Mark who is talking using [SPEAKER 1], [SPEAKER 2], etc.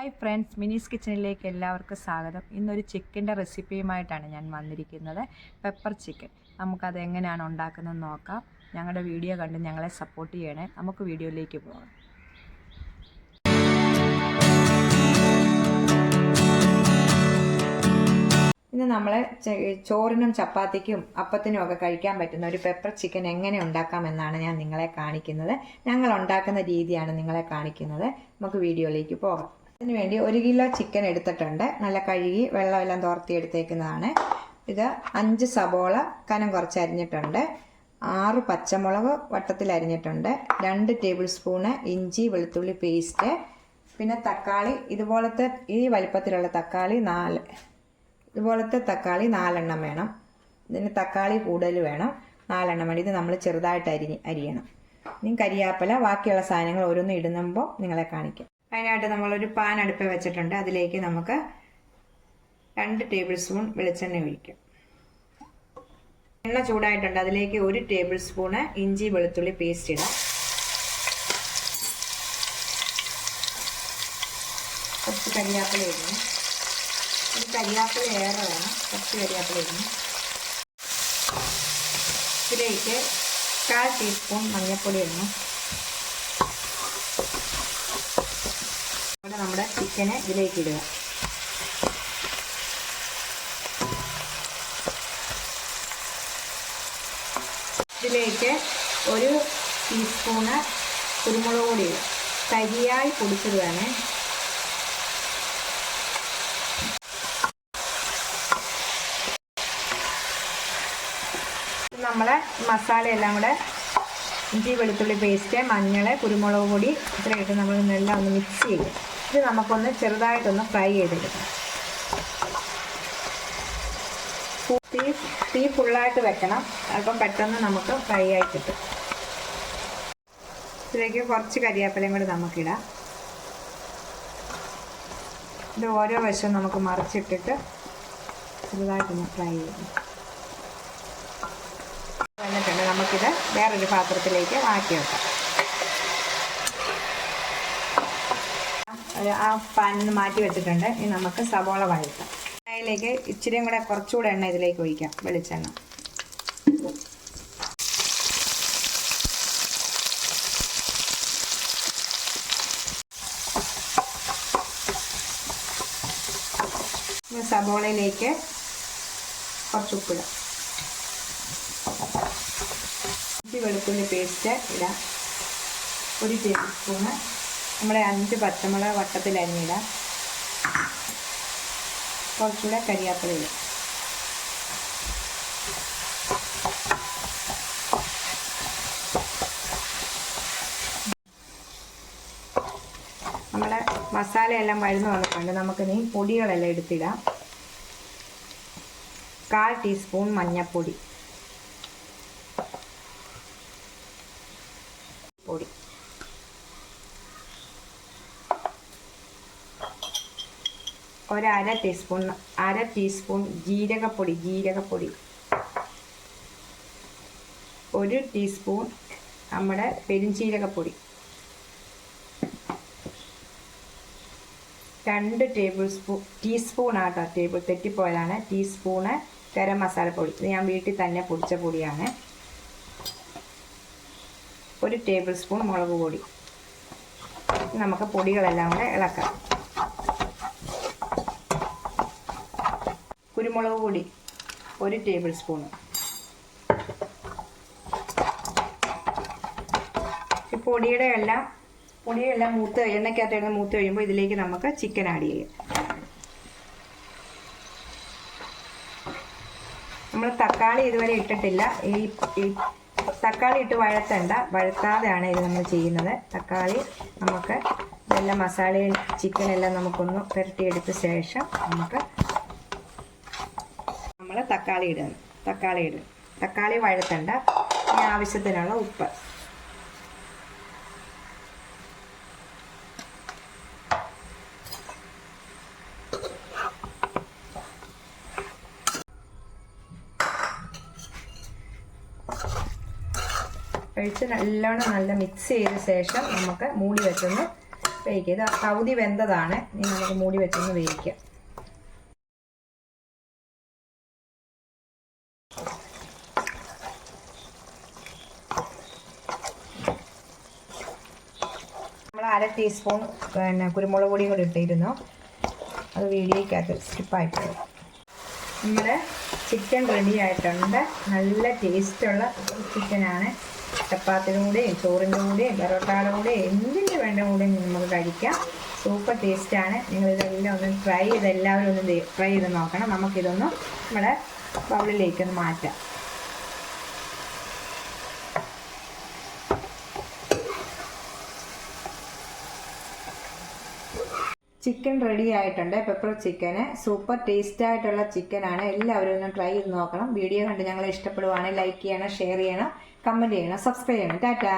[SPEAKER 1] Hi friends, മിനീസ് കിച്ചണിലേക്ക് എല്ലാവർക്കും സ്വാഗതം. ഇന്നൊരു ചിക്കൻ്റെ റെസിപ്പിയുമായിട്ടാണ് ഞാൻ വന്നിരിക്കുന്നത്. Pepper chicken. നമുക്കത് എങ്ങനെയാണ് ഉണ്ടാക്കുന്നതെന്ന് നോക്കാം. ഞങ്ങളുടെ വീഡിയോ കണ്ട് ഞങ്ങളെ സപ്പോർട്ട് ചെയ്യണേ. നമുക്ക് വീഡിയോയിലേക്ക് പോകാം. ഇന്ന് നമ്മൾ ചോറിനും ചപ്പാത്തിക്കും അപ്പത്തിനും ഒക്കെ കഴിക്കാൻ പറ്റുന്ന ഒരു പെപ്പർ ചിക്കൻ എങ്ങനെ ഉണ്ടാക്കാമെന്നാണ് ഞാൻ നിങ്ങളെ കാണിക്കുന്നത്. ഞങ്ങൾ ഉണ്ടാക്കുന്ന രീതിയാണ് നിങ്ങളെ കാണിക്കുന്നത്. നമുക്ക് വീഡിയോയിലേക്ക് പോകാം. അതിനുവേണ്ടി 1 കിലോ ചിക്കൻ എടുത്തിട്ടുണ്ട്. നല്ല കഴുകി വെള്ളമെല്ലാം തോർത്തി എടുത്തേക്കുന്നതാണ്. ഇത് 5 സബോള കനം കുറച്ച് അരിഞ്ഞിട്ടുണ്ട്. 6 പച്ചമുളക് വട്ടത്തിൽ അരിഞ്ഞിട്ടുണ്ട്. 2 ടേബിൾ സ്പൂണ് ഇഞ്ചി വെളുത്തുള്ളി പേസ്റ്റ്. പിന്നെ തക്കാളി ഇതുപോലത്തെ ഈ വലിപ്പത്തിലുള്ള തക്കാളി 4. ഇതുപോലത്തെ തക്കാളി 4 എണ്ണം വേണം. ഇതിന് തക്കാളി കൂടുതൽ വേണം. 4 എണ്ണം വേണം. ഇത് നമ്മൾ ചെറുതായിട്ട് അരിയണം. ഇനി കരിയാപ്പില, ബാക്കിയുള്ള സാധനങ്ങൾ ഓരോന്നും ഇടുമ്പോൾ നിങ്ങളെ കാണിക്കാം. അതിനായിട്ട് നമ്മളൊരു പാൻ അടുപ്പിൽ വെച്ചിട്ടുണ്ട്. അതിലേക്ക് നമുക്ക് 2 ടേബിൾ സ്പൂൺ വെളിച്ചെണ്ണ ഒഴിക്കാം. എണ്ണ ചൂടായിട്ടുണ്ട്. അതിലേക്ക് 1 ടേബിൾ സ്പൂണ് ഇഞ്ചി വെളുത്തുള്ളി പേസ്റ്റ് ഇടാം. കുറച്ച് കരിയാപ്പില ഇടുന്നു. ഈ കരിയാപ്പില ഏറെ വേണം. കുറച്ച് കരിയാപ്പില ഇടുന്നു. ഇതിലേക്ക് 1/4 ടീസ്പൂൺ മഞ്ഞൾപ്പൊടി ഇടുന്നു. ഇവിടെ നമ്മുടെ ചിക്കന് ഇതിലേക്ക് ഇടുക. ഇതിലേക്ക് 1 ടീസ്പൂണ് കുരുമുളക് പൊടി ഇടുക. കരിയായി പൊടിച്ചത് വേണേ. നമ്മളെ മസാലയെല്ലാം കൂടെ ഇഞ്ചി വെളുത്തുള്ളി പേസ്റ്റ്, മഞ്ഞൾ, കുരുമുളക് പൊടി ഇത്രയായിട്ട് നമ്മൾ എല്ലാം ഒന്ന് മിക്സ് ചെയ്യും. ഇത് നമുക്കൊന്ന് ചെറുതായിട്ടൊന്ന് ഫ്രൈ ചെയ്തെടുക്കാം. തീ ഫുള്ളായിട്ട് വെക്കണം. അപ്പം പെട്ടെന്ന് നമുക്ക് ഫ്രൈ ആയി കിട്ടും. ഇതിലേക്ക് കുറച്ച് കരിയാപ്പിലയും കൂടി നമുക്കിടാം. ഇത് ഓരോ വശവും നമുക്ക് മറിച്ചിട്ടിട്ട് ചെറുതായിട്ടൊന്ന് ഫ്രൈ ചെയ്യണം. വന്നിട്ടുണ്ട്. നമുക്കിത് വേറൊരു പാത്രത്തിലേക്ക് മാറ്റി വെക്കാം. ആ പാനിൽ നിന്ന് മാറ്റി വെച്ചിട്ടുണ്ട്. ഇനി നമുക്ക് സവോള വഴറ്റാം. അതിലേക്ക് ഇച്ചിരിയും കൂടെ കുറച്ചുകൂടെ എണ്ണ ഇതിലേക്ക് ഒഴിക്കാം. വെളിച്ചെണ്ണ. സവോളയിലേക്ക് കുറച്ച് ഉപ്പിടാം. ഇഞ്ചി വെളുത്തുള്ളി പേസ്റ്റ് ഇടാം. 1 ടേബിൾ സ്പൂണ്. നമ്മുടെ 5 പച്ചമുളക് വട്ടത്തിൽ അരിഞ്ഞിടാം. കുറച്ചുകൂടെ കരിയാപ്പില ഇടാം. നമ്മുടെ മസാലയെല്ലാം വഴന്നു വന്നിട്ടുണ്ട്. നമുക്കിനി പൊടികളെല്ലാം എടുത്തിടാം. 1/4 ടീസ്പൂൺ മഞ്ഞൾപ്പൊടി. പൊടി 1/2 ടീസ്പൂൺ ജീരകപ്പൊടി. 1 ടീസ്പൂൺ നമ്മുടെ പെരുംജീരകപ്പൊടി. 2 ടീസ്പൂൺ ആട്ടോ, തെറ്റിപ്പോയതാണ്. ടീസ്പൂണ് ഗരം മസാലപ്പൊടി. ഇത് ഞാൻ വീട്ടിൽ തന്നെ പൊടിച്ച പൊടിയാണ്. 1 ടേബിൾ സ്പൂൺ മുളക് പൊടി. നമുക്ക് പൊടികളെല്ലാം കൂടെ ഇളക്കാം. കുരുമുളക് പൊടി 1 ടേബിൾ സ്പൂൺ. ഈ പൊടിയെല്ലാം എണ്ണയ്ക്കകത്ത് ഇടുന്ന മൂത്ത് കഴിയുമ്പോൾ ഇതിലേക്ക് നമുക്ക് ചിക്കൻ ആഡ് ചെയ്യാം. നമ്മൾ തക്കാളി ഇതുവരെ ഇട്ടിട്ടില്ല. ഈ തക്കാളി ഇട്ട് വഴത്താതെയാണ് ഇത് നമ്മൾ ചെയ്യുന്നത്. തക്കാളി നമുക്ക് ഇതെല്ലാം മസാലയും ചിക്കനെല്ലാം നമുക്കൊന്ന് പുരട്ടിയെടുത്ത ശേഷം നമുക്ക് നമ്മൾ തക്കാളി ഇടും. തക്കാളി വഴത്തണ്ട. ഇനി ആവശ്യത്തിനുള്ള ഉപ്പ്. ഒഴിച്ച് നല്ലോണം മിക്സ് ചെയ്ത ശേഷം നമുക്ക് മൂടി വെച്ചൊന്ന് വേവിക്കുക. ഇത് പകുതി വെന്തതാണ്. ഇനി നമുക്ക് മൂടി വെച്ചൊന്ന് വേവിക്കാം. നമ്മൾ 1/2 ടീസ്പൂൺ കുരുമുളക് പൊടിയും കൂടി ഇട്ടിരുന്നു. അത് വീഡിയോയ്ക്കകത്ത് സ്കിപ്പായിപ്പോയി. നമ്മുടെ ചിക്കൻ റെഡി ആയിട്ടുണ്ട്. നല്ല ടേസ്റ്റുള്ള ചിക്കനാണ്. ചപ്പാത്തിയുടെ കൂടെയും ചോറിൻ്റെ കൂടെയും പൊറോട്ടയുടെ കൂടെയും എന്തിൻ്റെ വേണ്ട കൂടെയും നമുക്ക് കഴിക്കാം. സൂപ്പർ ടേസ്റ്റാണ്. നിങ്ങളിതെല്ലാം ഒന്ന് എല്ലാവരും ഒന്ന് ട്രൈ ചെയ്ത് നോക്കണം. നമുക്കിതൊന്ന് നമ്മുടെ ബൗളിലേക്കൊന്ന് മാറ്റാം. ചിക്കൻ റെഡി ആയിട്ടുണ്ട്. പെപ്പർ ചിക്കന് സൂപ്പർ ടേസ്റ്റ് ആയിട്ടുള്ള ചിക്കനാണ്. എല്ലാവരും ഒന്ന് ട്രൈ ചെയ്ത് നോക്കണം. വീഡിയോ കണ്ട് ഞങ്ങളെ ഇഷ്ടപ്പെടുവാണെങ്കിൽ ലൈക്ക് ചെയ്യണം, ഷെയർ ചെയ്യണം, കമൻറ്റ് ചെയ്യണം, സബ്സ്ക്രൈബ് ചെയ്യണം. ടാറ്റാ.